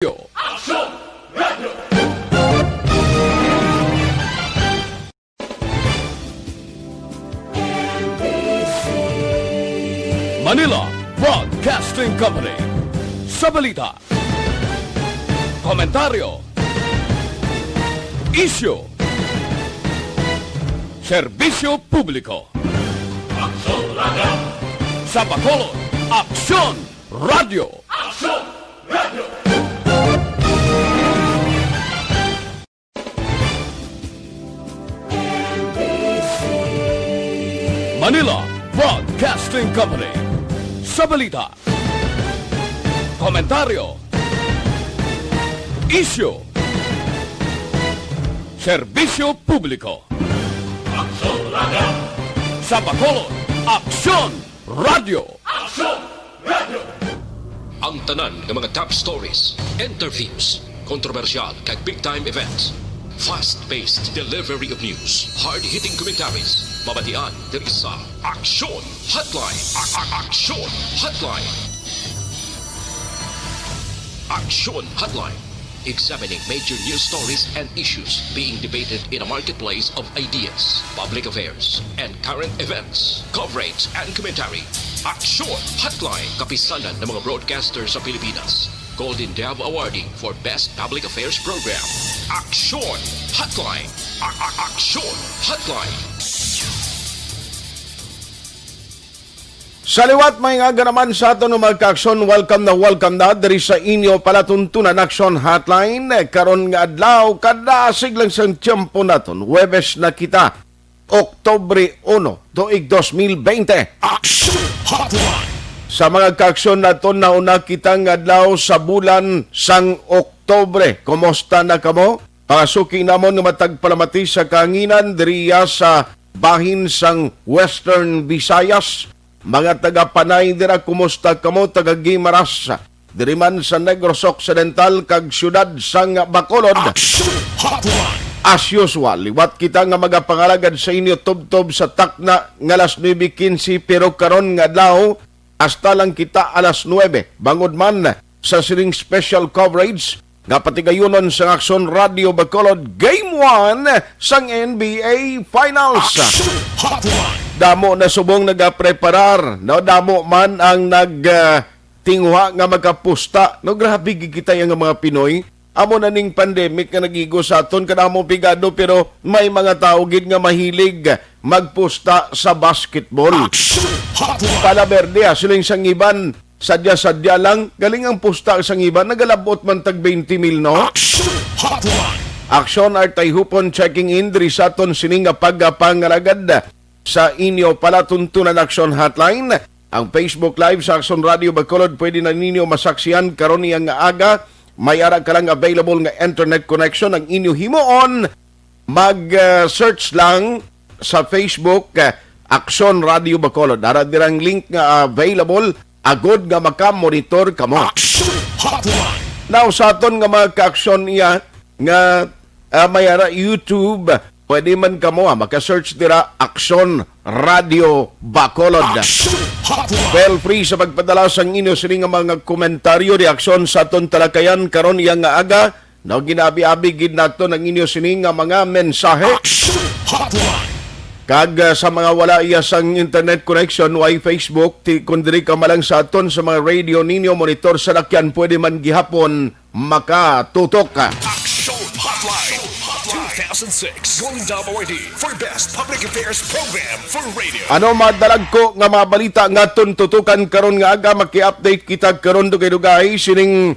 Radio. Action Radio. Manila Broadcasting Company. Sa balita, komentaryo, issue, serbisyo publiko. Action Radio. Sa Bacolod, Aksyon Radio. Action Radio. Manila Broadcasting Company. Sa balita, komentaryo, issue, serbisyo publiko. Action Radio. Sa Bacolod, Aksyon Radio. Action Radio. Ang tanan ng mga top stories, interviews, kontrobersyal kag big-time events. Fast-paced delivery of news, hard-hitting commentaries, mabatian diri sa Action Hotline. Action Hotline. Action Hotline. Examining major news stories and issues being debated in a marketplace of ideas, public affairs, and current events. Coverage and commentary. Action Hotline. Kapisanan ng mga broadcasters sa Pilipinas. Golden Dove Awarding for Best Public Affairs Program. Action Hotline. Action Hotline. Sa liwat may nga naman sa ato ng magka-aksyon, welcome na diri sa inyo palatuntunan Action Hotline. Karon nga adlaw kada siglang sang tiyempo naton. Huwebes na kita, Oktobre 1, tuig 2020. Action Hotline. Sa mga ka-aksyon naton nauna kitang adlaw sa bulan sang Oktobre. Kumusta na kamo? Pasuki namon nga matagpalamati sa kahanginan diriya sa bahin sang Western Visayas. Mga taga-Panay dira, kumusta kamo? Taga-Gimaras, diri man sa Negros Occidental kag syudad sang Bacolod. Action Hotline. As usual, liwat kita nga magapangalagad sa inyo tubtob sa takna nga alas 9:15 pero karon nga adlaw hasta lang kita alas 9. Bangod man sa siring special coverage nga patigayunon sa Action Radio Bacolod Game 1 sang NBA Finals. Action Hotline. Damo na subong nagapreparar, no? Damo man ang tingwa nga magkapusta. No, grabe kita yung mga Pinoy. Amo na ning pandemic nga nagigo sa aton, kadamo pigado, pero may mga tao gid nga mahilig magpusta sa basketball. Action Hotline. Palaberde, siling sangiban, sadya-sadya lang. Galing ang pusta sang iban, nagalabot man tag 20 mil, no? Action Hotline. Aksyon artay hupon checking in diri sa aton sining pagpangalagad sa inyo palatuntunan Action Hotline. Ang Facebook Live sa Action Radio Bacolod pwede na ninyo masaksiyan karon niyang aga. May ara ka lang available nga internet connection ang inyo himuon. Mag-search lang sa Facebook Action Radio Bacolod. Ara dirang link nga available. Agod nga makamonitor kamo. Action Hotline. Now sa aton nga mga ka-aksyon iya nga may ara YouTube, pwede man kamo maka-search dira Action Radio Bacolod. Action Hotline. Feel free sa pagpadala sang inyo sining nga mga komentaryo, reaksyon sa aton talakayan karon iyang nga aga. No, ginabi-abi gid nato ang inyo sining nga mga mensahe. Action Hotline. Kag sa mga wala iya sang internet connection, way Facebook, kung diri ka malang sa aton sa mga radio ninyo, monitor sa lakyan, pwede man gihapon makatutok ka. Action Hotline. 2006 Golden Dove Awardee for Best Public Affairs Program for Radio. Ano madalag ko nga mga balita nga tututukan karon nga aga, maki-update kita karon dugay-dugay sining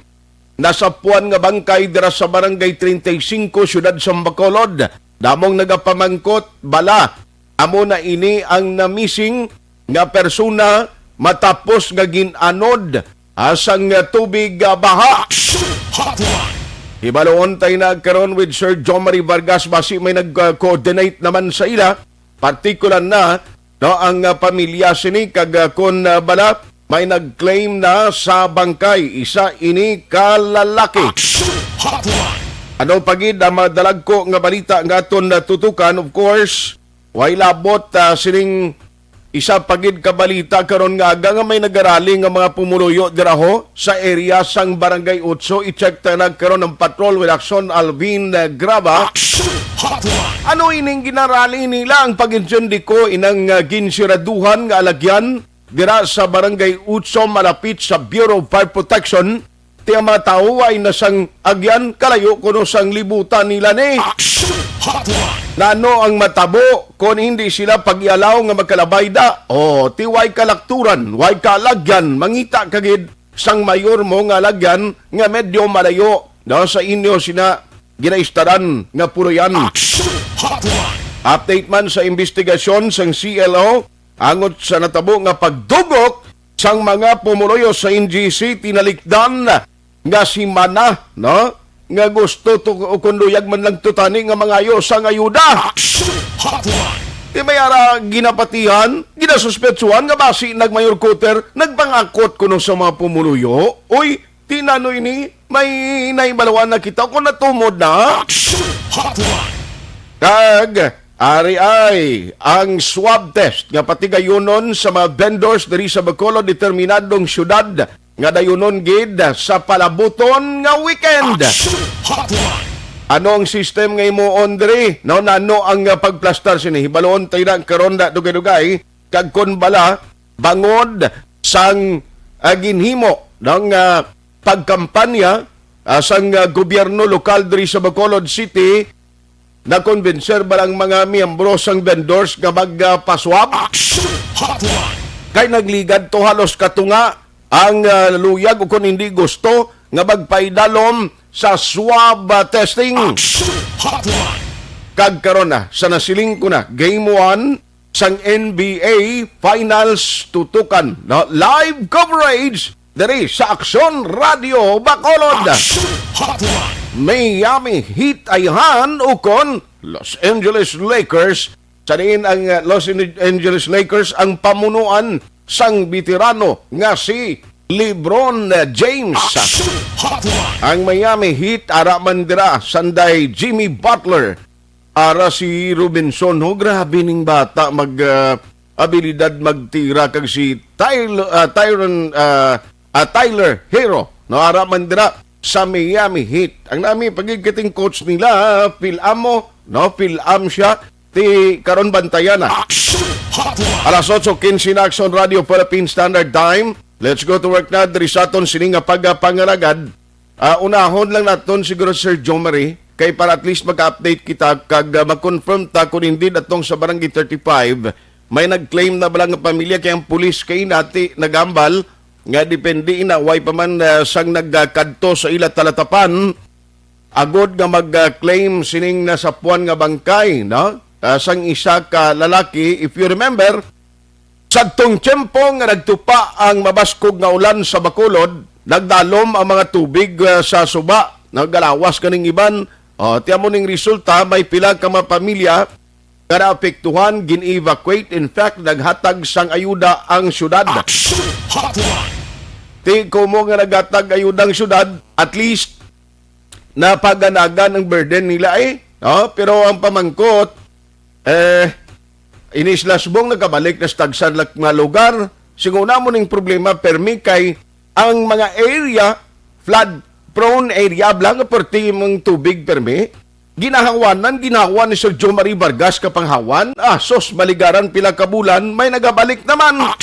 nasapuan nga bangkay dira sa Barangay 35, Syudad sa Bacolod. Damong nagapamangkot bala. Amo na ini ang na-missing nga persona matapos nga ginanod asang tubig baha. Action Hotline. Hibaloon tayo nagkaroon with Sir John Marie Vargas, basi may nag-coordinate naman sa ila, partikular na no, ang pamilya sini kag kon bala may nag-claim na sa bangkay isa ini kalalaki. Action Hotline. Ano pagid ang madalag ko nga balita nga aton natutukan, of course, way labot sining isa pagid kabalita karon nga aga nga may nagarali nga mga pumuluyo diraho sa area sang Barangay 8. I-check ta nagkaroon ng patrol with Action Alvin Graba. Ano ining ginarali nila ang pag-insendi ko inang ginsiraduhan nga alagyan dira sa Barangay 8 malapit sa Bureau of Fire Protection. Ti ang mga tao ay nasang agyan kalayo kuno sang libutan nila ni. Nano ang matabo kung hindi sila pag-ialaw nga magkalabay da. O, ti way kalakturan, way kalagyan, mangita kagid sang mayor mo nga lagyan nga medyo malayo. No, sa inyo sina ginaistaran nga puro yan. Update man sa investigasyon sang CLO angot sa natabo nga pagdugok sang mga pumuloyo sa NGC tinalikdan nga si Mana, no? Nga gusto to kunduyag man lang tutani nga mga ayo sang ayuda. Di may ara ginapatihan, ginasuspetsuhan nga basi nagmayor Cotter, nagpangakot kuno sa mga pumuluyo. Uy, tinanoy ni, may naibalawan na kita kung natumod na. Kag, ari ay, ang swab test nga pati gayunon sa mga vendors diri sa Bacolod determinadong syudad nga dayunon gid sa palabuton nga weekend. Ano ang system nga imo Andre? No, nano ang pagplastar sini hibalon tayo na karon da dugay-dugay kag kon bala bangod sang ginhimo ng pagkampanya sang gobyerno lokal diri sa Bacolod City na konbenser balang mga miyembro sang vendors nga magpaswab. Kay nagligad to halos katunga ang luyag o kung hindi gusto nga magpaidalom sa swab testing. Kag karon na sa nasiling ko na Game 1 sang NBA Finals tutukan no? Live coverage diri sa Action Radio Bacolod. Miami Heat ayhan ukon Los Angeles Lakers. Sa diin ang Los Angeles Lakers ang pamunuan sang veterano nga si LeBron James. Ang Miami Heat ara man dira sanday Jimmy Butler ara si Robinson. Ho, grabe ning bata mag abilidad magtira kag si Tyler Hero no ara man dira sa Miami Heat. Ang nami pagigiting coach nila Phil Amo no Phil Am siya ti karon bantayan na. Alas 8:15 na Action Radio Philippine Standard Time. Let's go to work na diri sa aton sini nga pagpangalagad. Unahon lang naton siguro Sir John Marie kay para at least mag-update kita kag mag-confirm ta kung hindi datong sa Barangay 35 may nag-claim na balang nga pamilya kay ang pulis kay nati nagambal nga depende ina way pa man sang nagkadto sa ila talatapan agod nga mag-claim sining nasapuan nga bangkay no sang isa ka lalaki. If you remember sadtong tiyempo nga nagtupa ang mabaskog nga ulan sa Bacolod nagdalom ang mga tubig sa suba naggalawas kaning iban. Tiyan mo ning resulta may pila ka mga pamilya nga naapektuhan gin-evacuate. In fact naghatag sang ayuda ang syudad. Ti ko mo nga naghatag ayuda ang syudad at least napaganagan ang burden nila pero ang pamangkot inislasbong nagkabalik na stagsan lang mga lugar. Siguna mo ning problema permi kay ang mga area flood prone area blang perti mong tubig permi ginahawan ni Sir Joe Marie Vargas kapanghawan. Sos maligaran pila ka bulan may nagabalik naman.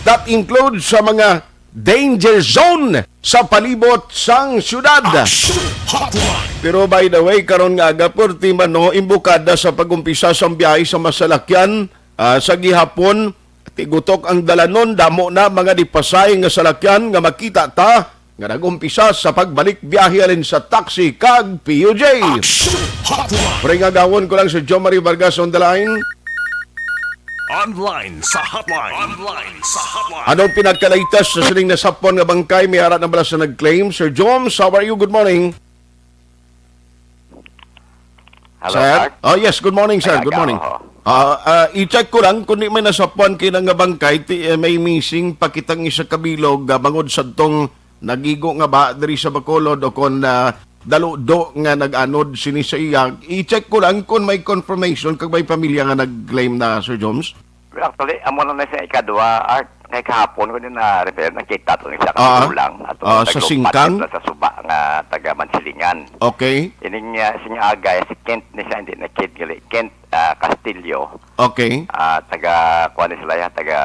That includes sa mga danger zone sa palibot sang syudad. Pero by the way, karon nga aga porti man no, imbukada sa pagumpisa sa biyahe sa masalakyan sa gihapon, tigutok ang dalanon, damo na mga dipasay nga salakyan nga makita ta nga nagumpisa sa pagbalik biyahe alin sa taxi kag PUJ. Pre nga gawon ko lang si John Marie Vargas on the line. Online sa hotline. Anong pinagkalaitas sa sining nasapon nga bangkay may arat na bala sa nag-claim? Sir Joms, how are you? Good morning. Hello, Sir? Mark. Oh, yes, good morning, sir. Good morning. I-check ko lang kung di may nasapon kina nga bangkay, may missing pakitang isa kabilog bangod sa tong nagigo nga ba diri sa Bacolod o kung daludo nga nag-anod sini sa iya. I-check ko lang kung may confirmation kag may pamilya nga nag-claim na, Sir Jones. Actually, amo na sa ikadua, Art, kay kahapon ko din na-refer, nakita ito sa Ah. katulang. Sa Singkang? Sa suba nga taga Mansilingan. Okay. Ining siya agay, si Kent ni siya, hindi na Kent, Kent Castillo. Okay. Taga, kuha ni sila taga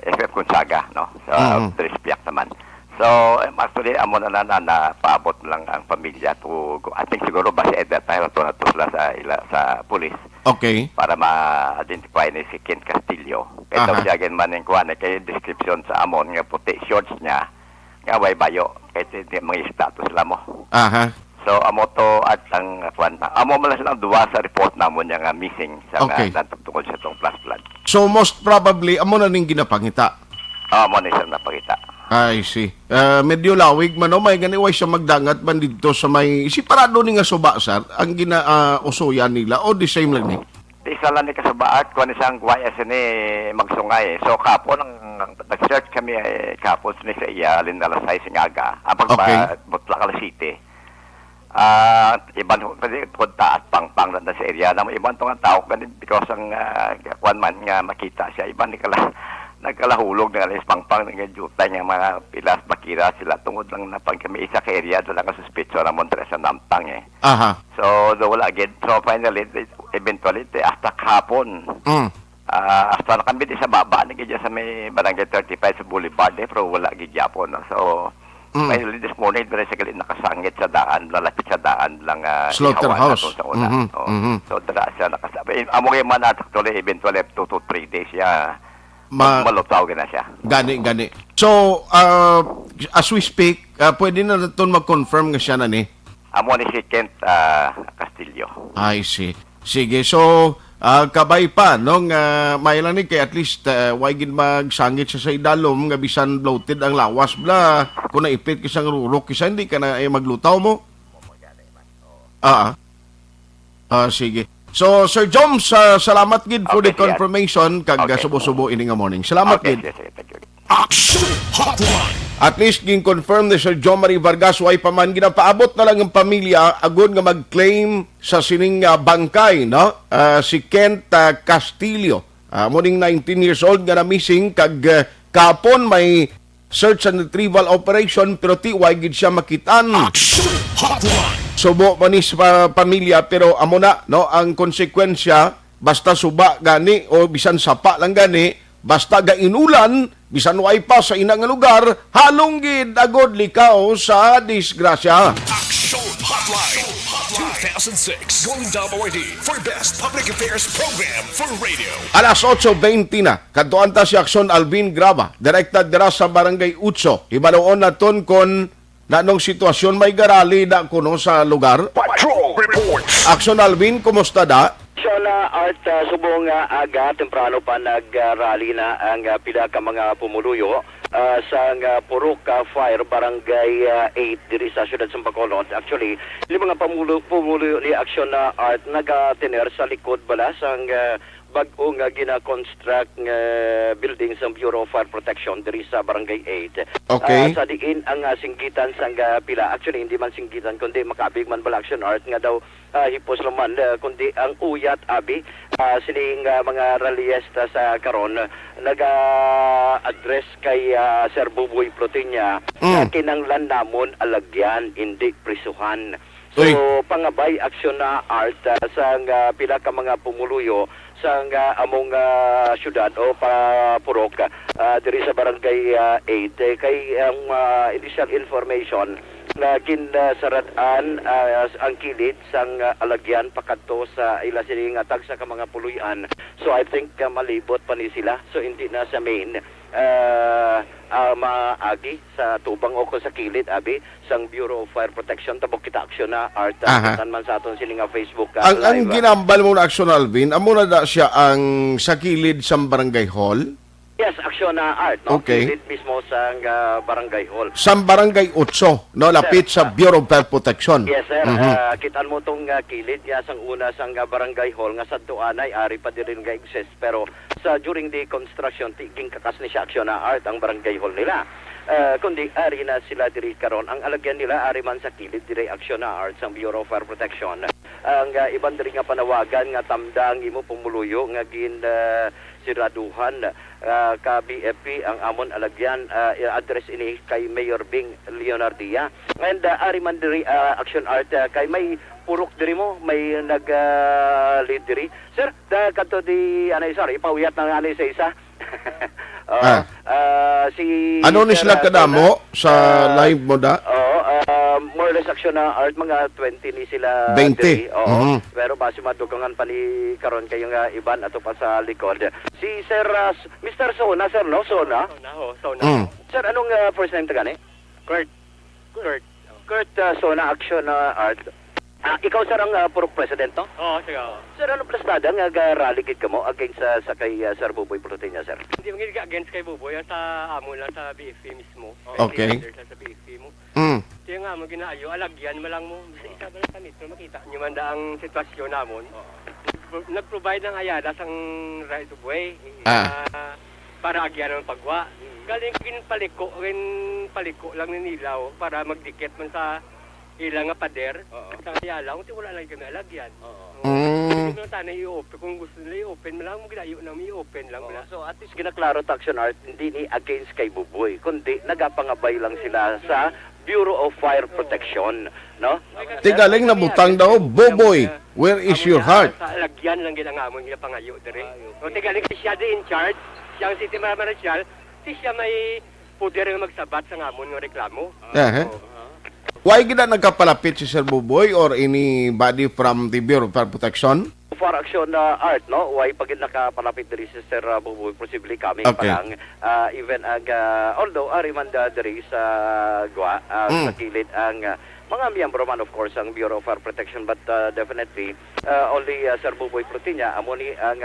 FF Gonzaga, no? Sa Trispiak naman. So, actually, amo na paabot lang ang pamilya to, I think siguro ba si Edna tayo na sila sa pulis. Okay. Para ma-identify ni si Kent Castillo. Kaya Aha. siya man yung kuha na kay description sa amon nga puti shorts niya nga way bayo kasi di mga status sila mo. Aha. So amo to at ang kuan amo man lang duwa sa report namon nga missing sa Okay. tungkol sa tong plus blood. So most probably amo na ning ginapangita. Amo ni siya napakita. I see. Medyo lawig man, no? May ganiway siya magdangat man dito sa may... Siparado ni nga suba, sir, ang ginausuyan nila o the same lang ni? Isa lang ni kasabaat kuha ni siyang YS ni magsungay. So kapon ang nag-search kami kapon ni sa iya Lindalasay Singaga. Apag Okay. Butlakal City. Iban punta at pangpang na sa area na iban tong tao ganit because ang kuan man nga makita siya iban ni kala nagkalahulog na alis pangpang nga jutay nga mga pilas bakira sila tungod lang na pag kami isa ka area doon lang suspetso na Montres sa Nampang Aha. so do wala agad so finally eventually hasta kahapon hasta nakambit sa baba na sa may barangay 35 sa Boulevard pero wala agad yapon no? So finally this morning pero sa galit nakasangit sa daan lalapit sa daan lang Slaughterhouse. sa una. So dara siya nakasabi amo kay man actually eventually 2 to 3 days siya malutaw na siya. Gani. So, as we speak, pwede na natin mag-confirm nga siya na ni? Amo ni si Kent Castillo. I see. Sige, so, kabay pa, no? May lang ni kay at least, wagin magsangit siya sa idalom, nga bisan bloated ang lawas, bla. Kung naipit kisang rurok, kisa hindi ka na maglutaw mo? Sige. So, Sir Joms, salamat gid for the Okay, sir. confirmation kag Okay. subo-subo ini nga morning. Salamat Okay, gid. sige, thank you. Action Hotline. At least ging confirm ni Sir John Marie Vargas way pa man ginapaabot na lang ang pamilya agud nga mag-claim sa sining bangkay, no? Si Kent Castillo. Muning 19 years old nga na missing kag kapon may search and retrieval operation pero tiway gid siya makitaan. Action Hotline. Subo man ni sa pamilya pero amo na, no, ang konsekwensya basta suba gani o bisan sapa lang gani basta gainulan bisan way pa sa inang nga lugar halong gid agod likaw sa disgrasya. Action Hotline. 2006 Golden WID for Best Public Affairs Program for Radio. Alas 8:20 na kadtuan ta si Aksyon Alvin Graba direkta dira sa Barangay Utso. Ibaluon naton kon nanong sitwasyon may garali da kuno sa lugar. Patrol Reports. Aksyon Alvin, kumusta da? So na Art, subong aga, temprano pa nag-rally na ang pila ka mga pumuluyo sa Purok Fire, Barangay 8, diri sa siyudad sa Bacolod. Actually, yung mga pumuluyo ni Action na Art, nag-tener sa likod bala sa bag-ong gina-construct building sa Bureau of Fire Protection diri sa Barangay 8. Okay. Sa diin ang singgitan sa pila. Actually, hindi man singgitan, kundi makabig man bala Action Art nga daw hipos laman, kundi ang uyat abi sining mga rallyesta sa karon nag-address kay Sir Buboy Protinya na kinanglan namon alagyan, hindi prisuhan. So, Uy. pangabay aksyon na Art sa pila ka mga pumuluyo sa among syudad o Purok diri sa Barangay 8 kay ang initial information na kinsaradaan ang kilid sang alagyan pakadto sa ila sining tag sa mga puluyan. So I think malibot pa ni sila. So hindi na sa main maagi sa tubang o sa kilid abi sang Bureau of Fire Protection tabok kita aksyon na Art tan man sa aton sining Facebook Ang ginambal mo na Aksyon Alvin, amo na da siya ang sa kilid sa Barangay Hall? Yes, aksyon na Art, no? Okay. Kilid mismo sa Barangay Hall. Sa Barangay 8, no, lapit sa Bureau of Fire Protection. Yes, sir. Kitaan mo tong kilid niya sang una sang Barangay Hall nga sadto anay ari pa dirin nga exist pero sa during the construction tiging kakas ni siya aksyon na Art ang Barangay Hall nila. Kundi ari na sila diri karon ang alagyan nila ari man sa kilid diri aksyon na Art sang Bureau of Fire Protection. ang iban diri nga panawagan nga tamdang imo pumuluyo nga gin siraduhan ka BFP ang amon alagyan address ini kay Mayor Bing Leonardia. And ari man diri Action Art kay may purok diri mo, may nag-lead diri. Sir, kadto di sorry, ipawiyat na nga sa isa. Si Ano ni sila kadamo sa live mo da? More or less Action Art mga 20 ni sila 20. diri. Mhm. Pero base madugangan pa ni karon kayo nga iban ato pa sa likod. Si Sir Mr. Sona, sir, no? Sona. Sir, anong first name ta gani? Kurt Sona, Action Art. Ikaw sir ang purok president, no? Oo, sige. Sir, ano plastada nga rally gid kamo against sa kay Sir Buboy Proteña, sir? Hindi mo against kay Buboy, sa amo lang sa BFP mismo. Okay. Sa BFP mo. Mm. Kaya nga mo ginaayo, alagyan mo lang mo. Bisa isa ba lang kami, pero makita nyo man ang sitwasyon namon. Nag-provide ng ayada sang right of way para agyan ang pagwa. Galing paliko lang ni nilaw para magdikit man sa ilang nga pader. Sa ayala, kung wala lang kami alagyan. Hindi mo sana i-open. Kung gusto nila i-open, malang mo ginayo na i-open lang. So at least ginaklaro ta Action Art hindi ni against kay Buboy, kundi nagapangabay lang sila sa Bureau of Fire Protection, no? Tigaling na butang daw, Boboy, where is your heart? Sa alagyan lang gila nga mo nila pangayo dire. O tigaling siya di in charge, siya ang city marshal, siya may poder nga magsabat sa ngamon nga reklamo. Why gina nagkapalapit si Sir Boboy or anybody from the Bureau of Fire Protection? For Action Art, no? Why pag nakapalapit diri si Sir Buboy, possibly coming Okay. pa lang. Even although ariman diri sa Gwa, sa kilid ang mga miyembro man of course ang Bureau of Fire Protection, but definitely only Sir Buboy Proteña amo ni ang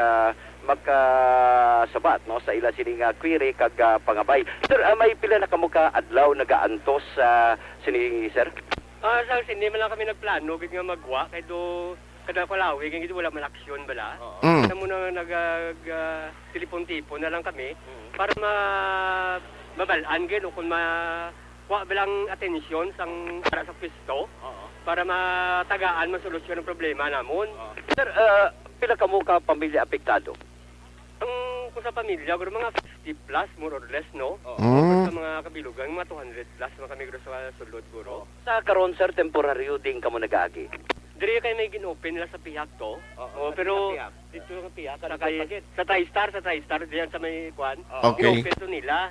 magkasabat no sa ila sining query kag pangabay. Sir, may pila na kamo ka adlaw nagaantos sa sini sir? Sa hindi man lang kami nagplano gid nga magwa kay do kada palawi kay wala man aksyon bala. Sa muna telepon-tipon na lang kami para mabalaan gid o kung wa bilang atensyon sang para sa pwesto para matagaan masolusyon ang problema namon. Sir, pila kamo ka pamilya apektado? Kung sa pamilya, guro mga 50 plus, more or less, no? Sa mga kabilugan, mga 200 plus, mga kami guro sa sulod, guro. Sa karon sir, temporaryo din kamo nag-agi. Diri kayo may gin-open nila sa piyak to. Pero dito ang piyak, sa TriStar, diyan sa may kwan. Okay. Gin-open to nila.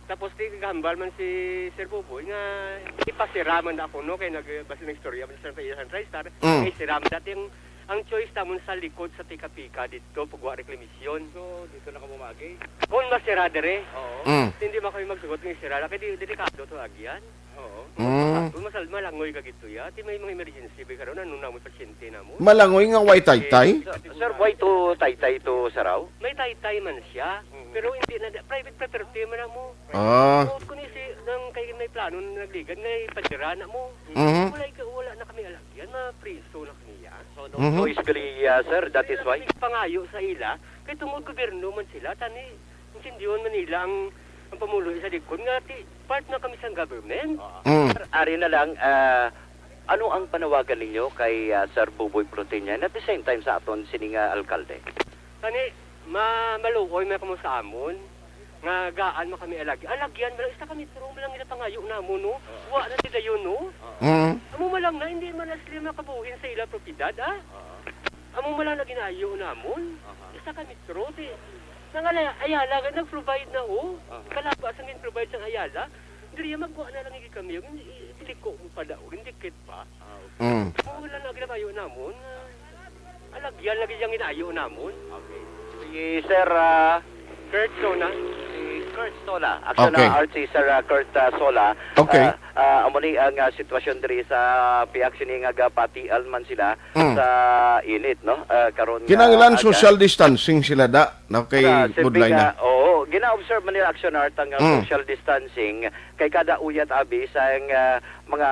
Tapos di gambal man si Sir Buboy nga ipasiraman na ako, no? Kaya basta nag-storya man sa TriStar. Kaya siraman dati ang choice tamon sa likod sa pika-pika dito pagwa reklamasyon. So dito na kamumagi. Kung masira dire. Hindi man kami magsugot ng sira. Kaya delikado to agyan. Kung malangoy ka gito ya, ti may mga emergency ba karon ano na mo pasyente na mo. Malangoy nga white tay-tay? Sir, why to taytay to saraw? May tay-tay man siya, pero hindi na private property man na mo. Kung isi nang kay may plano na nagligan ngay padira na mo. Wala na kami alagyan, ma-preso na kaniya. So basically, sir, that is why pangayo sa ila kay tungod gobyerno man sila tani intindiyon man nila ang pamulo sa likod nga part na kami sa government. Sir, ari na lang ano ang panawagan ninyo kay Sir Buboy Proteña and at the same time sa aton sining alkalde? Tani maluoy man kamo sa amon nga gaan man kami alagyan man isa kami pero man lang ila pangayo namon no. Wa na sila yun no. Amo man lang na hindi man sila makabuhin sa ila propiedad Amo man lang na ginayo namon. Isa kami pero nang ayala nga nag-provide na kalabas ang in-provide sang ayala. Diri magkuha na lang kami yung iliko mo pa daw, hindi kit pa. Wala na ginayo namon. Alagyan lagi yang ginayo namon. Okay. Si Sir Kurt Sona. Kurt Sola. Action Art si Sir Kurt Sola. Okay. Amo ni ang sitwasyon diri sa piak sini nga gapatial man sila sa init no. Karon Kinanglan social distancing sila da na kay good line na. gina-observe man nila Action Art ang social distancing kay kada uyat abi sa mga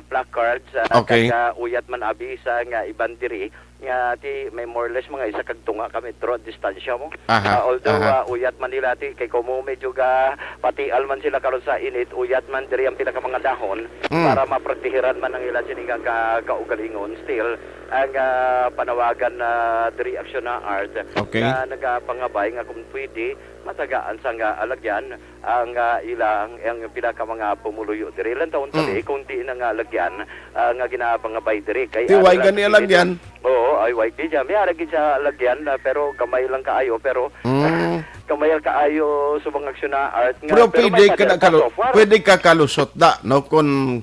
placards, Okay. kada uyat man abi sa iban diri nga ti may more or less mga isa kag tunga kami draw distansya mo. Aha, Although aha. uyat man nila ti kay kumo medyo ga patial man sila karon sa init, uyat man diri ang pinaka mga dahon para maprotehiran man ang ila sininga kaugalingon. Still ang panawagan na diri aksyon na art Okay. na nagapangabay nga kung pwede matagaan sa nga alagyan ang ilang ang pinaka mga pumuluyo diri lang taon tabi kung di na nga alagyan nga ginapangabay diri kay Ti way gani alagyan. Oo, ay white di jam. May aragi sa lagyan pero kamay lang kaayo pero kamay lang kaayo sa mga aksyon na art nga Pero may pwede ka kalusot da, no? Kung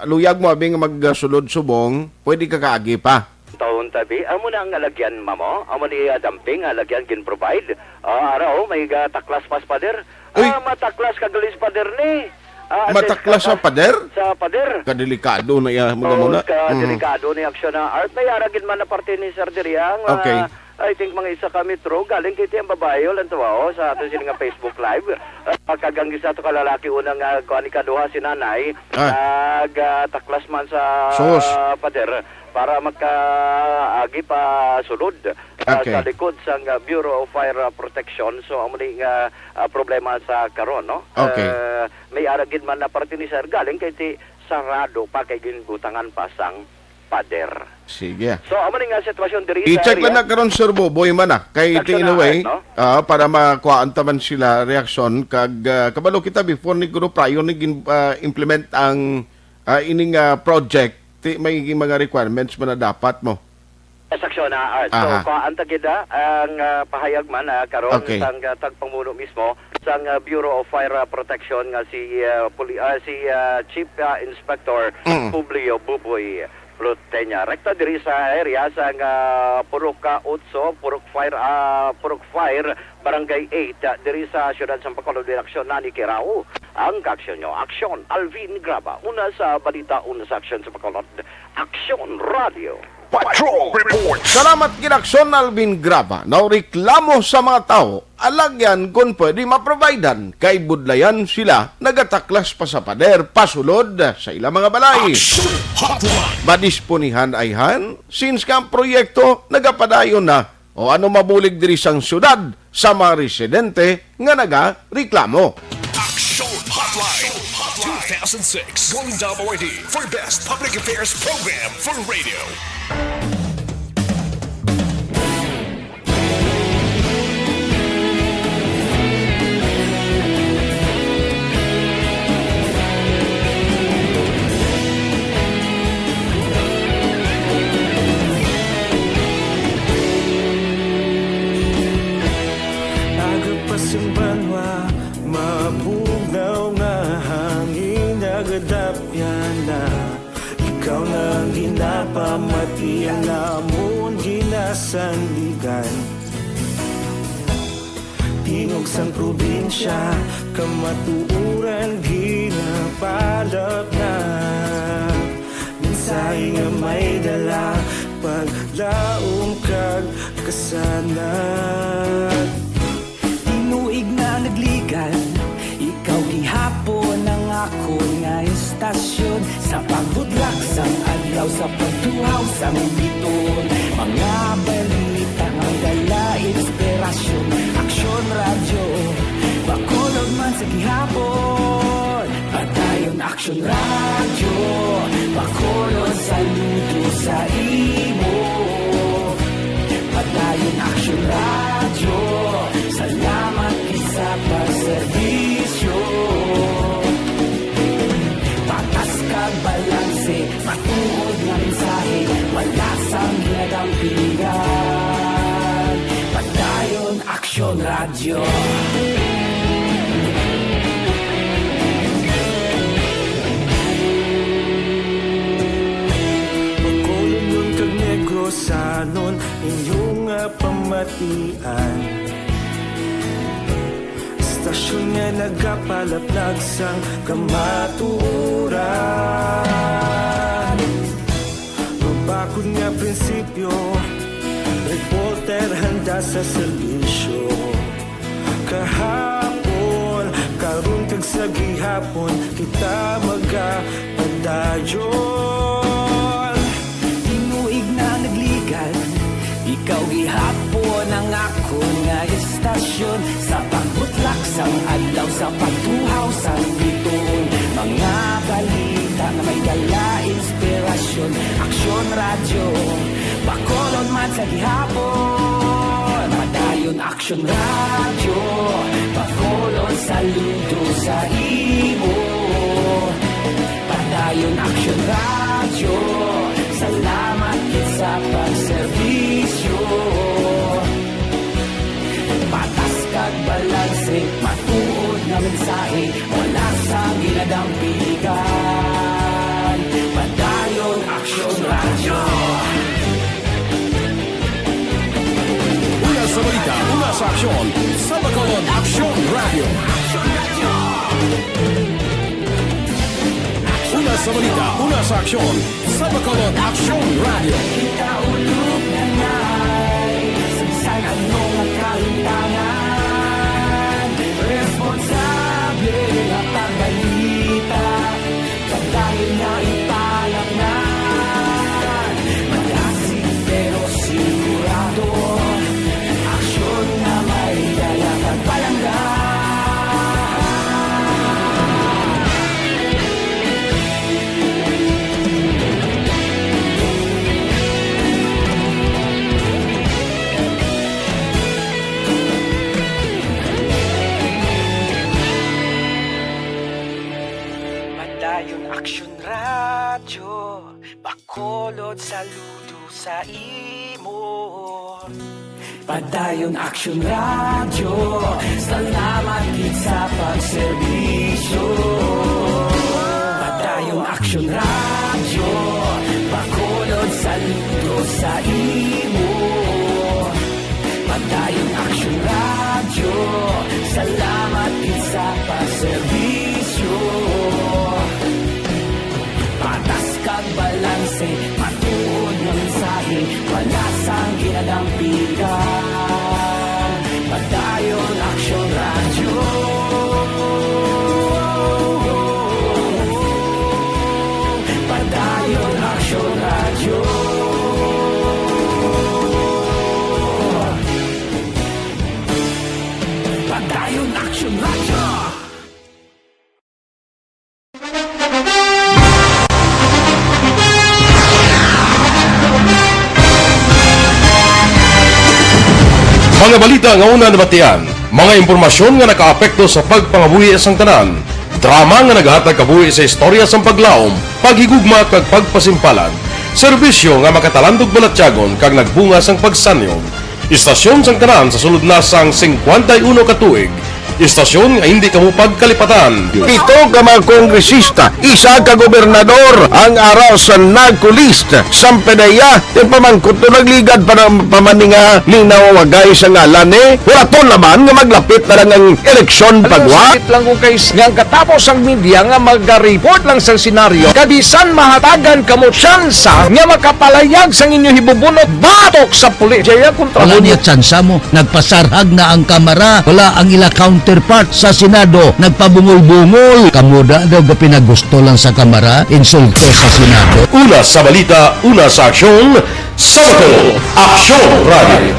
luyag mo abing magsulod subong, pwede ka kaagi pa. taon tabi amo na ang lagyan mamo amo ni damping lagyan gin provide araw may taklas pas pader Uy. mataklas kagalis pader ni Mataklas sa pader? sa pader. Kadelikado na ya mga muna. Delikado ni aksyon na art. May aragin man na parte ni Sir Diriang. Okay. I think mga isa kami metro. Galing kiti ang babae. Lang tawa sa ato sila nga Facebook Live. Pagkaganggis na ito kalalaki unang kuha ni kaduha si nanay. Taklas man sa Sus. pader para magkaagi pa sulod Okay. sa likod sa Bureau of Fire Protection. So amo ni nga problema sa karon no. Okay. May aragin man na parte ni Sir galing kay ti sarado pa kay ginbutangan pasang pader. Sige. So amo ni nga sitwasyon diri sa I-check area. lang na karon Sir Boboy man kay Action in a na, way no? para makuhaan taman sila reaksyon kag kabalo kita before ni guro prayo ni implement ang ining project may mga requirements man na dapat mo. Saksyon na art. So Aha. kaanta gida ang pahayag man karon Okay. sang tagpangulo mismo sang Bureau of Fire Protection nga si Chief Inspector Publio Buboy Plutenya. Rekta diri sa area sang Purok 8, Purok Fire Barangay 8 diri sa siyudad San Bacolod Aksyon na ni Kirao. Ang kaksyon nyo, Aksyon Alvin Graba. Una sa balita, una sa Aksyon sa Bacolod. Aksyon Radio. Patrol Reports. Salamat ginaksyon Alvin Graba na reklamo sa mga tao alagyan kung pwede maprovidean kay budlayan sila nagataklas pa sa pader pasulod sa ilang mga balay. Action Hotline. Madisponihan ayhan since ka ang proyekto nagapadayon na o ano mabulig diri sang syudad sa mga residente nga naga-reklamo. Action Hotline. 2006 Golden Dome Award for Best Public Affairs Program for Radio. Agapasimbanwa, mabugaw nga hangin nagadapyan na. Ikaw na ginapamati ang namon ginasandigan. Tingog sang probinsya, kamatuuran ginapalap na. Minsay nga may dala, paglaong kag kasanat. Tinuig na nagligan, ikaw gihapon ang ako nga istasyon. Sa pagbudlak sang adlaw, sa pagtuhaw sang biton. Mga balita nga dala inspirasyon. Aksyon radyo, Bacolod man sa gihapon. Padayon Aksyon radyo, Bacolod saludo sa imo. Padayon Aksyon radyo, salamat sa pagserbisyo. Patas kag balanse, matuod na mensahe, wala sang ginadampingan. Padayon Aksyon radyo. Bacolod nun kag Negros sanon inyong pamatian. Istasyon nga nagapalaplag sang kamaturan. Mabakod nga prinsipyo, reporter handa sa serbisyo. Kahapon, karun kag sa gihapon kita magapadayon. Tinuig na nagligan, ikaw gihapon ang ako nga istasyon. Sa pagbutlak sang adlaw, sa pagtuhaw sang bituon, mga balita na may dala inspirasyon. Aksyon radyo, Bacolod man sa gihapon. Padayon Aksyon radyo, Bacolod saludo sa imo. Padayon Aksyon radyo, salamat kit sa pagserbisyo. Patas kag balanse, matuod na mensahe, wala sa ginadampigan. Padayon Aksyon radyo. Una sa balita, una sa aksyon, sa Bacolod Aksyon Radio. Una sa balita, una sa aksyon, sa Bacolod Aksyon Radio. Kita ulog na ngay, sansan anong kahintangan. Responsable na pagbalita, dahil na ipalaknan. Malasig pero sigurado, aksyon na may dala pagpalanggan. Padayon Aksyon radyo, Bacolod saludo sa imo. Padayon Aksyon radyo, salamat gid sa pagserbisyo. Padayon Aksyon radyo, Bacolod saludo sa imo. Padayon Aksyon radyo, salamat gid sa pagserbisyo. Patas kag balanse, matuod na mensahe, wala sang ginadampigan. Padayon Aksyon radyo. Padayon Aksyon radyo. Padayon Aksyon radyo. Mga balita nga una nabatian, mga impormasyon nga nakaapekto sa pagpangabuhi sang tanan, drama nga naghatag kabuhi sa istorya sang paglaom, paghigugma kag pagpasimpalan, serbisyo nga makatalandog balatyagon kag nagbunga sang pagsanyog, istasyon sang tanan sa sulod na sang 51 ka tuig, istasyon nga hindi kamo pagkalipatan. Ito ka mga kongresista, isa ka gobernador ang araw sa nagkulist sa pedaya yung pamangkot na nagligad para pamaninga linaw wagay sa ngalan wala naman nga maglapit na lang ang eleksyon pagwa. Lang ko kay ngang katapos ang media nga mag-report lang sa senaryo kabisan mahatagan kamo tsansa nga makapalayag sang inyo hibubunot batok sa pulis. Jaya kontra wala niya tsansa mo, nagpasarhag na ang kamera, wala ang ila counterpart sa Senado, nagpabungol-bungol. Kamuda daw ga pinagusto lang sa kamera, insulto sa Senado. Una sa balita, una sa aksyon, sa Bacolod Aksyon Radio.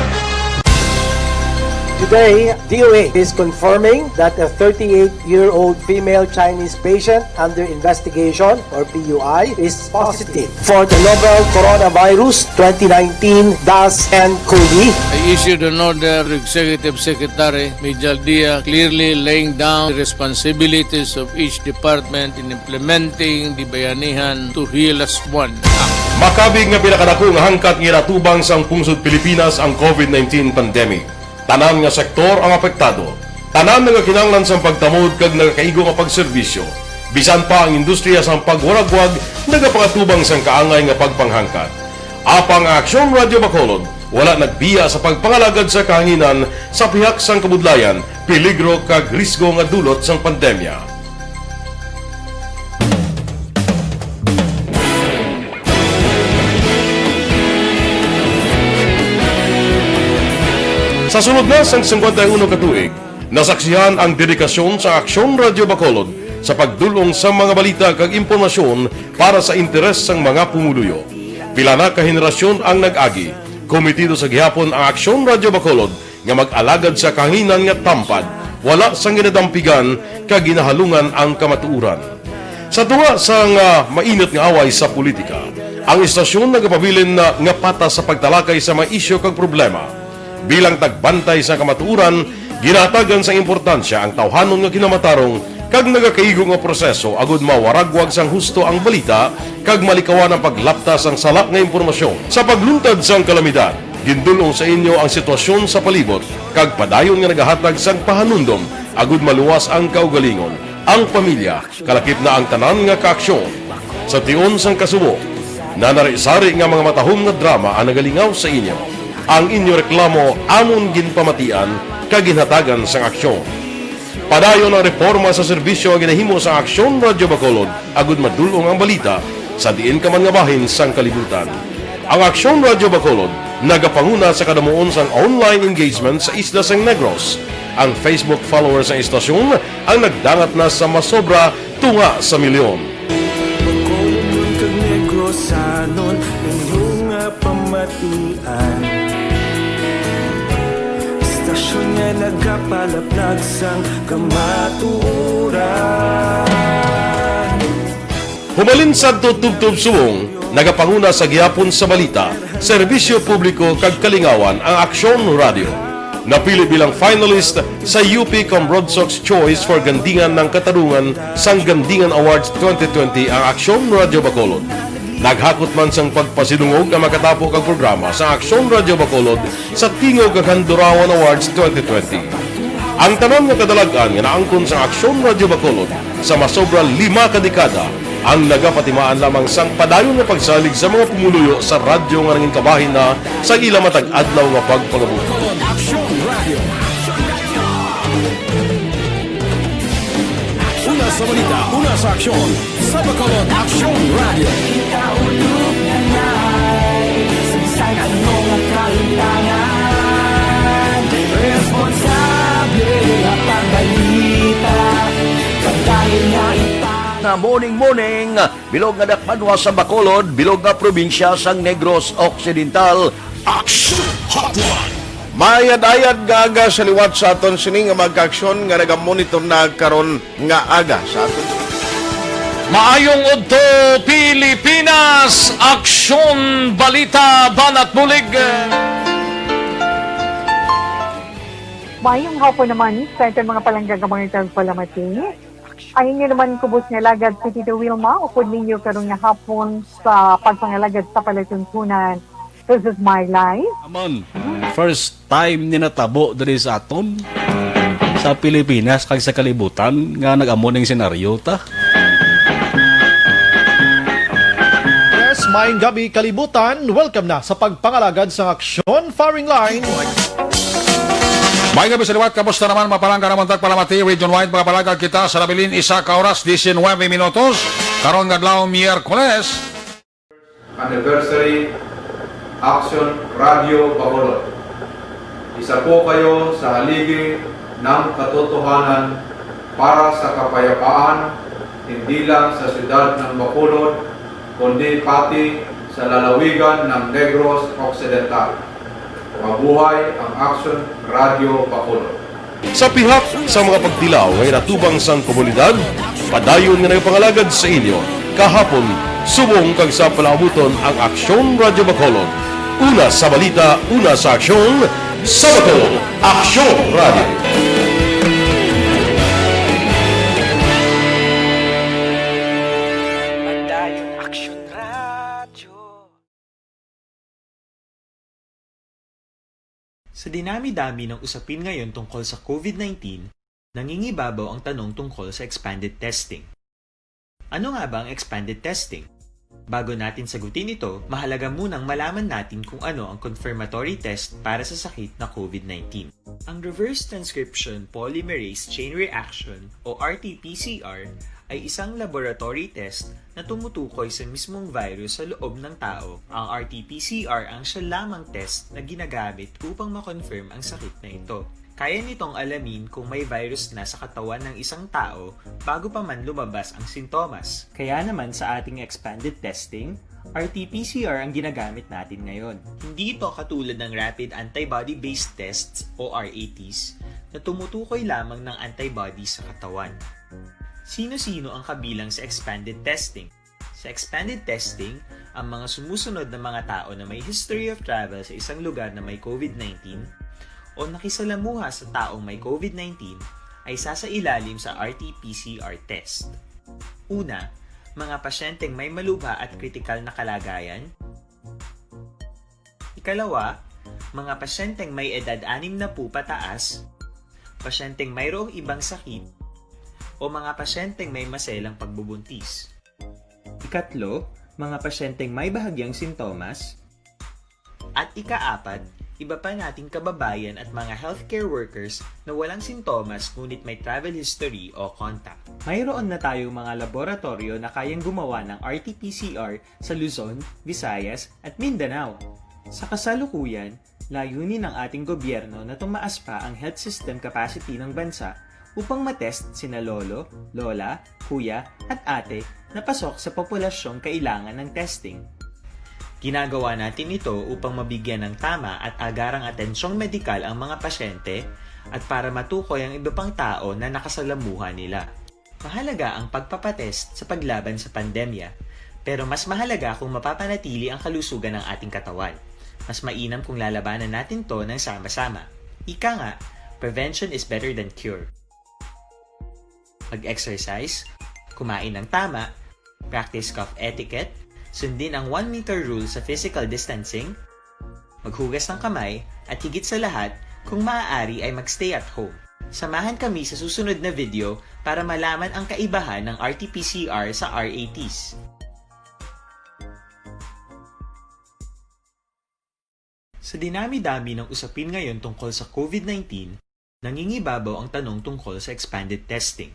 Today, DOA is confirming that a 38-year-old female Chinese patient under investigation, or PUI, is positive for the novel coronavirus 2019 DAS-CoV. I issued an order to Executive Secretary Major Dia clearly laying down the responsibilities of each department in implementing the Bayanihan to Heal as One Act. Makabig nga pinakadako nga hangkat nga natubang sang pungsod Pilipinas ang COVID-19 pandemic. Tanan nga sektor ang apektado. Tanan nga kinahanglan sang pagtamod kag nagakaigo nga pagserbisyo. Bisan pa ang industriya sang pagwaragwag nagapangatubang sang kaangay nga pagpanghangkat. Apang Aksyon Radio Bacolod wala nagbiya sa pagpangalagad sa kahanginan sa pihak sang kabudlayan, peligro kag risgo nga dulot sang pandemya. Sa sunod na sang 51 ka tuig, nasaksihan ang dedikasyon sa Aksyon Radio Bacolod sa pagdulong sa mga balita kag impormasyon para sa interes sang mga pumuluyo. Pila na ka henerasyon ang nag-agi, komitido sa gihapon ang Aksyon Radyo Bacolod nga mag-alagad sa kahanginan nga tampad, wala sang ginadampigan kag ginahalungan ang kamatuuran. Sa tunga sa mainit nga away sa politika, ang istasyon nagapabilin na nga patas sa pagtalakay sa mga isyu kag problema. Bilang tagbantay sa kamatuuran, ginatagan sa importansya ang tawhanon nga kinamatarong kag nagakaigo nga proseso agud mawaragwag sang husto ang balita kag malikawan ang paglaptas ang sala nga impormasyon. Sa pagluntad sang kalamidad, gindulong sa inyo ang sitwasyon sa palibot kag padayon nga nagahatag sang pahanundom agud maluwas ang kaugalingon, ang pamilya, kalakip na ang tanan nga kaaksyon. Sa tion sang kasubo, nanari-sari nga mga matahom nga drama ang nagalingaw sa inyo. Ang inyo reklamo amon ginpamatian kag ginhatagan sang aksyon. Padayon ang reforma sa serbisyo ang ginahimo sa Aksyon Radyo Bacolod agud madulong ang balita sa diin ka man nga bahin sang kalibutan. Ang Aksyon Radyo Bacolod nagapanguna sa kadamuon sang online engagement sa Isla sang Negros. Ang Facebook followers sa istasyon ang nagdangat na sa masobra tunga sa milyon. Bacolod kag Negros anon inyong pamatian. Istasyon nga nagapalaplag sang kamatuuran. Humalin sa tutubtub suwong, nagapanguna sa gihapon sa balita, serbisyo publiko kag kalingawan ang Aksyon Radio. Napili bilang finalist sa UP Broadsox Choice for Gandingan ng Katarungan sang Gandingan Awards 2020 ang Aksyon Radio Bacolod. Naghakot man sang pagpasidungog ang makatapo kag programa sa Aksyon Radio Bacolod sa Tingog kag Handurawan Awards 2020. Ang tanan nga kadalagan nga naangkon sa Aksyon Radio Bacolod sa masobra 5 ka dekada ang nagapatimaan lamang sang padayon nga pagsalig sa mga pumuluyo sa radyo nga nangin kabahin na sa ila matag adlaw nga pagpangabuhi. Una sa balita, una sa aksyon, sa Bacolod Aksyon Radio. Kaulog na na'y Saysay anong ang kailangan Responsable at pagbalita Kagaya nga na morning, bilog nga dakpanwa sa Bacolod, bilog nga probinsya sang Negros Occidental. Action Hotline! Mayad-ayad nga aga sa liwat sa aton sining nga magka-aksyon nga nagamonitor na karon nga aga sa aton. Maayong udto Pilipinas, aksyon balita banat bulig. Maayong hapon naman sa itong mga palanggang mga palamati. Ay inyo naman kubos nga lagad si Tito Wilma upod ninyo karong nga hapon sa pagpangalagad sa palatuntunan. This is my life. Amon, first time ni natabo diri sa aton sa Pilipinas kag sa kalibutan nga nag-amon ning senaryo ta. Yes, maayong gabi kalibutan. Welcome na sa pagpangalagad sa Aksyon Firing Line. May gabi sa liwat, kamusta naman mapalangga naman tagpalamati, region-wide mga palagag kita sa labilin isa ka oras, 19 minutos, karon nga adlaw Miyerkules. Anniversary Aksyon Radio Bacolod. Isa po kayo sa haligi ng katotohanan para sa kapayapaan, hindi lang sa siyudad ng Bacolod, kundi pati sa lalawigan ng Negros Occidental. Mabuhay ang Aksyon Radio Bacolod. Sa pihak sa mga pagtilaw ngay natubang sang komunidad, padayon nga nagpangalagad sa inyo kahapon subong kag sa palabuton ang Aksyon Radio Bacolod. Una sa balita, una sa aksyon, sa Bacolod Aksyon Radio. Sa dinami-dami ng usapin ngayon tungkol sa COVID-19, nangingibabaw ang tanong tungkol sa expanded testing. Ano nga ba ang expanded testing? Bago natin sagutin ito, mahalaga munang malaman natin kung ano ang confirmatory test para sa sakit na COVID-19. Ang Reverse Transcription Polymerase Chain Reaction o RT-PCR ay isang laboratory test na tumutukoy sa mismong virus sa loob ng tao. Ang RT-PCR ang siya lamang test na ginagamit upang makonfirm ang sakit na ito. Kaya nitong alamin kung may virus na sa katawan ng isang tao bago pa man lumabas ang sintomas. Kaya naman sa ating expanded testing, RT-PCR ang ginagamit natin ngayon. Hindi ito katulad ng Rapid Antibody-Based Tests o RATs na tumutukoy lamang ng antibodies sa katawan. Sino-sino ang kabilang sa expanded testing? Sa expanded testing, ang mga sumusunod na mga tao na may history of travel sa isang lugar na may COVID-19 o nakisalamuha sa taong may COVID-19 ay sasailalim sa RT-PCR test. Una, mga pasyenteng may malubha at kritikal na kalagayan. Ikalawa, mga pasyenteng may edad 60 pataas, pasyenteng mayroong ibang sakit, o mga pasyenteng may maselang pagbubuntis. Ikatlo, mga pasyenteng may bahagyang sintomas. At ikaapat, iba pa nating kababayan at mga healthcare workers na walang sintomas ngunit may travel history o contact. Mayroon na tayong mga laboratorio na kayang gumawa ng RT-PCR sa Luzon, Visayas at Mindanao. Sa kasalukuyan, layunin ng ating gobyerno na tumaas pa ang health system capacity ng bansa upang matest sina lolo, lola, kuya at ate na pasok sa populasyong kailangan ng testing. Ginagawa natin ito upang mabigyan ng tama at agarang atensyong medikal ang mga pasyente at para matukoy ang iba pang tao na nakasalamuha nila. Mahalaga ang pagpapatest sa paglaban sa pandemya, pero mas mahalaga kung mapapanatili ang kalusugan ng ating katawan. Mas mainam kung lalabanan natin to ng sama-sama. Ika nga, prevention is better than cure. Mag-exercise, kumain ng tama, practice cough etiquette, sundin ang 1 meter rule sa physical distancing, maghugas ng kamay, at higit sa lahat, kung maaari ay magstay at home. Samahan kami sa susunod na video para malaman ang kaibahan ng RT-PCR sa RATs. Sa dinami-dami ng usapin ngayon tungkol sa COVID-19, nangingibabaw ang tanong tungkol sa expanded testing.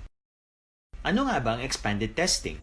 Ano nga ba ang expanded testing?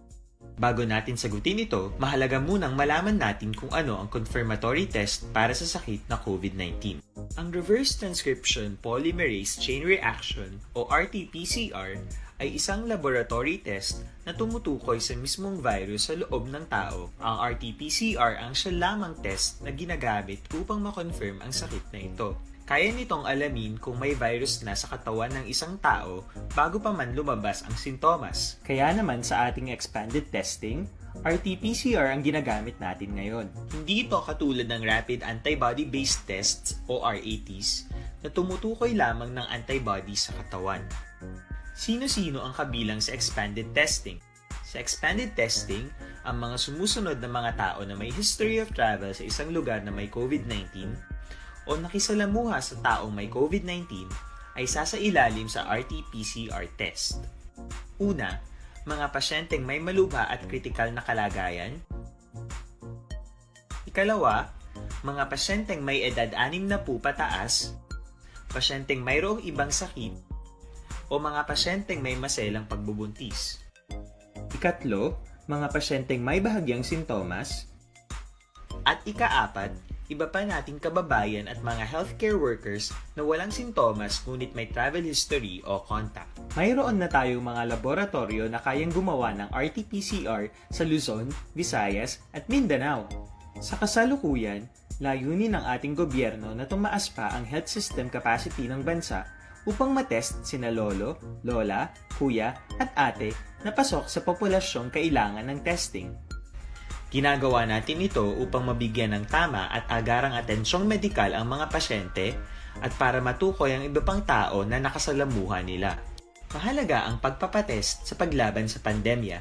Bago natin sagutin ito, mahalaga munang malaman natin kung ano ang confirmatory test para sa sakit na COVID-19. Ang Reverse Transcription Polymerase Chain Reaction o RT-PCR ay isang laboratory test na tumutukoy sa mismong virus sa loob ng tao. Ang RT-PCR ang siya lamang test na ginagamit upang makonfirm ang sakit na ito. Kaya nitong alamin kung may virus na sa katawan ng isang tao bago pa man lumabas ang sintomas. Kaya naman sa ating expanded testing, RT-PCR ang ginagamit natin ngayon. Hindi ito katulad ng Rapid Antibody-Based Tests o RATs na tumutukoy lamang ng antibodies sa katawan. Sino-sino ang kabilang sa expanded testing? Sa expanded testing, ang mga sumusunod na mga tao na may history of travel sa isang lugar na may COVID-19 o nakisalamuha sa taong may COVID-19 ay sasailalim sa RT-PCR test. Una, mga pasyenteng may malubha at kritikal na kalagayan. Ikalawa, mga pasyenteng may edad 60 pataas, pasyenteng mayroong ibang sakit, o mga pasyenteng may maselang pagbubuntis. Ikatlo, mga pasyenteng may bahagyang sintomas. At ikaapat, iba pa nating kababayan at mga healthcare workers na walang sintomas ngunit may travel history o contact. Mayroon na tayong mga laboratorio na kayang gumawa ng RT-PCR sa Luzon, Visayas at Mindanao. Sa kasalukuyan, layunin ng ating gobyerno na tumaas pa ang health system capacity ng bansa upang matest sina lolo, lola, kuya at ate na pasok sa populasyong kailangan ng testing. Ginagawa natin ito upang mabigyan ng tama at agarang atensyong medikal ang mga pasyente at para matukoy ang iba pang tao na nakasalamuha nila. Mahalaga ang pagpapatest sa paglaban sa pandemya,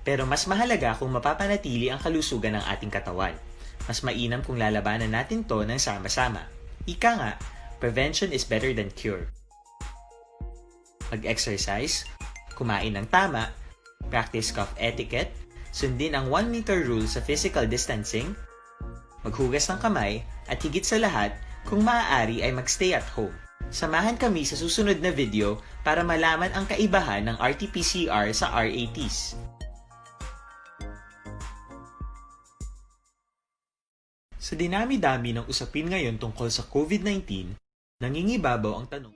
pero mas mahalaga kung mapapanatili ang kalusugan ng ating katawan. Mas mainam kung lalabanan natin to ng sama-sama. Ika nga, prevention is better than cure. Mag-exercise, kumain ng tama, practice cough etiquette, sundin ang 1 meter rule sa physical distancing, maghugas ng kamay, at higit sa lahat, kung maaari ay magstay at home. Samahan kami sa susunod na video para malaman ang kaibahan ng RT-PCR sa RATs. Sa dinami-dami ng usapin ngayon tungkol sa COVID-19, nangingibabaw ang tanong.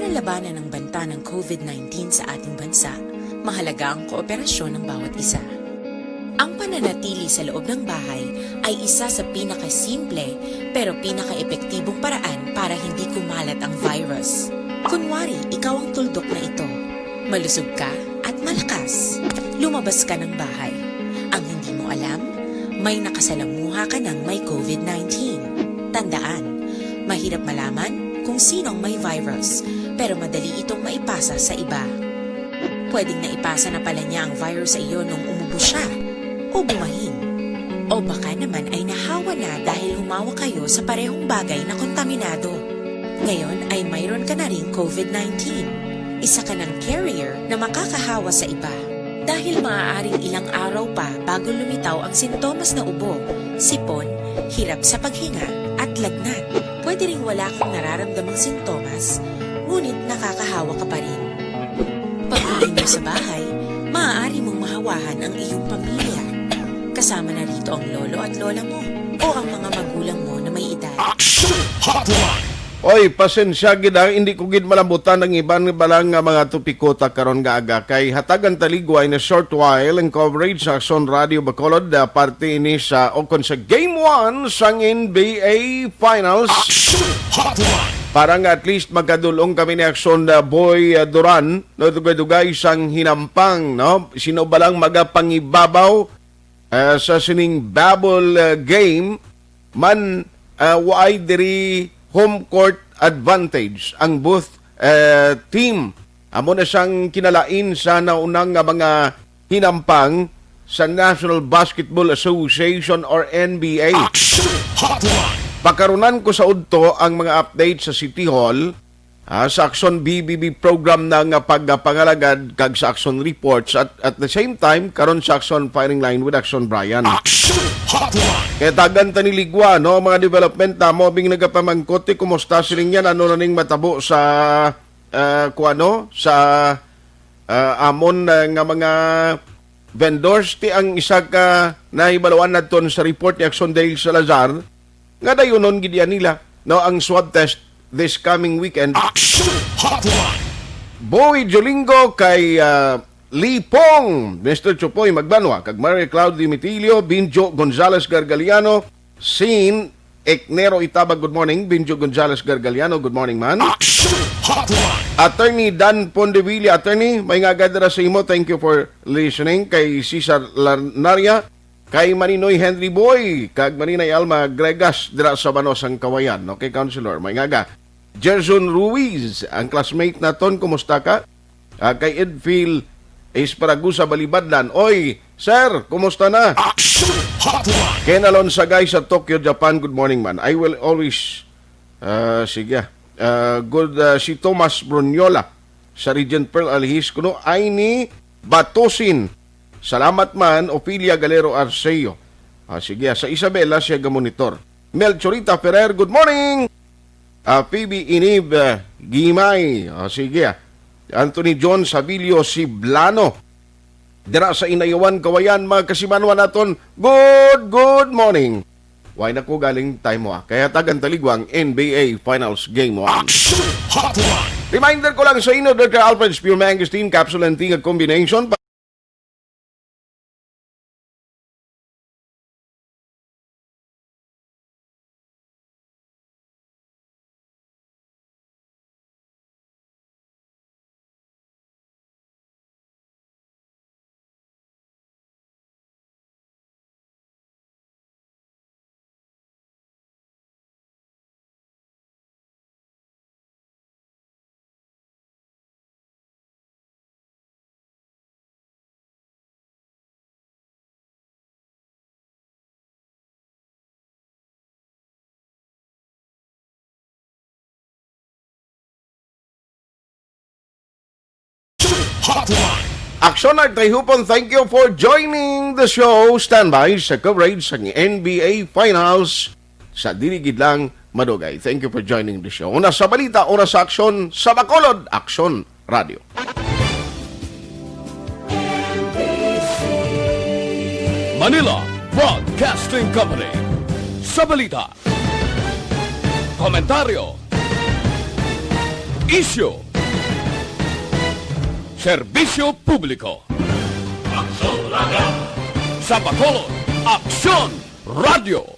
Para labanan ang banta ng COVID-19 sa ating bansa, mahalaga ang kooperasyon ng bawat isa. Ang pananatili sa loob ng bahay ay isa sa pinakasimple pero pinaka-epektibong paraan para hindi kumalat ang virus. Kunwari, ikaw ang tuldok na ito. Malusog ka at malakas. Lumabas ka ng bahay. Ang hindi mo alam, may nakasalamuha ka ng may COVID-19. Tandaan, mahirap malaman kung sinong may virus, pero madali itong maipasa sa iba. Pwedeng naipasa na pala niya ang virus sa iyo nung umubo siya, o bumahin. O baka naman ay nahawa na dahil humawa kayo sa parehong bagay na kontaminado. Ngayon ay mayroon ka na ring COVID-19. Isa ka ng carrier na makakahawa sa iba. Dahil maaaring ilang araw pa bago lumitaw ang sintomas na ubo, sipon, hirap sa paghinga at lagnat. Pwede ring wala kang nararamdamang sintomas, ngunit nakakahawa ka pa rin. Pag-uwi mo sa bahay, maaari mong mahawahan ang iyong pamilya. Kasama na rito ang lolo at lola mo o ang mga magulang mo na may edad. Oy, pasensya gid hindi ko gid malambutan ang iban balang nga mga tupikota karon nga aga kay hatagan taligway na short while ang coverage sa Aksyon Radio Bacolod parte ini sa okon sa Game 1 sang NBA Finals. Para nga at least magkadulong kami ni Aksyon Boy Duran no dugay-dugay sang hinampang no sino ba lang magapangibabaw sa sining bubble game man waay diri home court advantage ang both team. Amo na siyang kinalain sa naunang mga hinampang sa National Basketball Association or NBA. Pakarunan ko sa udto ang mga update sa City Hall sa Aksyon BBB program ng pagpangalagad kag sa Aksyon Reports at the same time karon sa Aksyon Firing Line with Aksyon Brian. Kaya tagan ta ni Ligwa no mga development mo bing nagapamangkot kumusta siling yan ano na ning matabo sa kuano sa amon nga mga vendors ti ang isa ka nahibaluan naton sa report ni Aksyon Dale Salazar nga dayonon gid nila no ang swab test this coming weekend. Boy Jolingo kay Lipong, Mr. Chupoy Magbanwa, kag Maria Cloud Dimitilio, Binjo Gonzales Gargaliano, Sin Eknero Itabag, good morning. Binjo Gonzales Gargaliano, good morning man. Attorney Dan Pondevilla, attorney, may nga gadara sa imo, thank you for listening. Kay Cesar Larnaria, kay Marinoy Henry Boy, kag Marinay Alma Gregas, dira sa Banos ang Kawayan. Okay, Councilor, may nga ga. Gerson Ruiz, ang classmate naton, kumusta ka? Kay Edfield Esparagusa Balibadlan, oy, sir, kumusta na? Ken Alonso guys sa Tokyo, Japan, good morning man. I will always, sige, good, si Thomas Brunyola sa Regent Pearl Alhis, kuno ay ni Batosin. Salamat man, Ophelia Galero Arceo. Sige, sa Isabela, siya gamonitor. Mel Chorita Ferrer, good morning. PB Inib Gimay, sige. Anthony John Sabilio Siblano. Dira sa Inayawan, Kawayan, mga kasimanwa naton, good morning. Why na ko galing time mo kaya tagan taligwang NBA Finals Game 1. Reminder ko lang sa inyo, Dr. Alfred's Pure Mangosteen Capsule and Tingag Combination. Aksyon at Tayhupon, thank you for joining the show. Standby sa coverage sa NBA Finals sa diligid lang madugay. Thank you for joining the show. Una sa balita, una sa aksyon sa Bacolod, Aksyon Radio. Manila Broadcasting Company. Sa balita, komentaryo, issue, Serbisyo Publiko. Sa Bacolod, Aksyon Radio.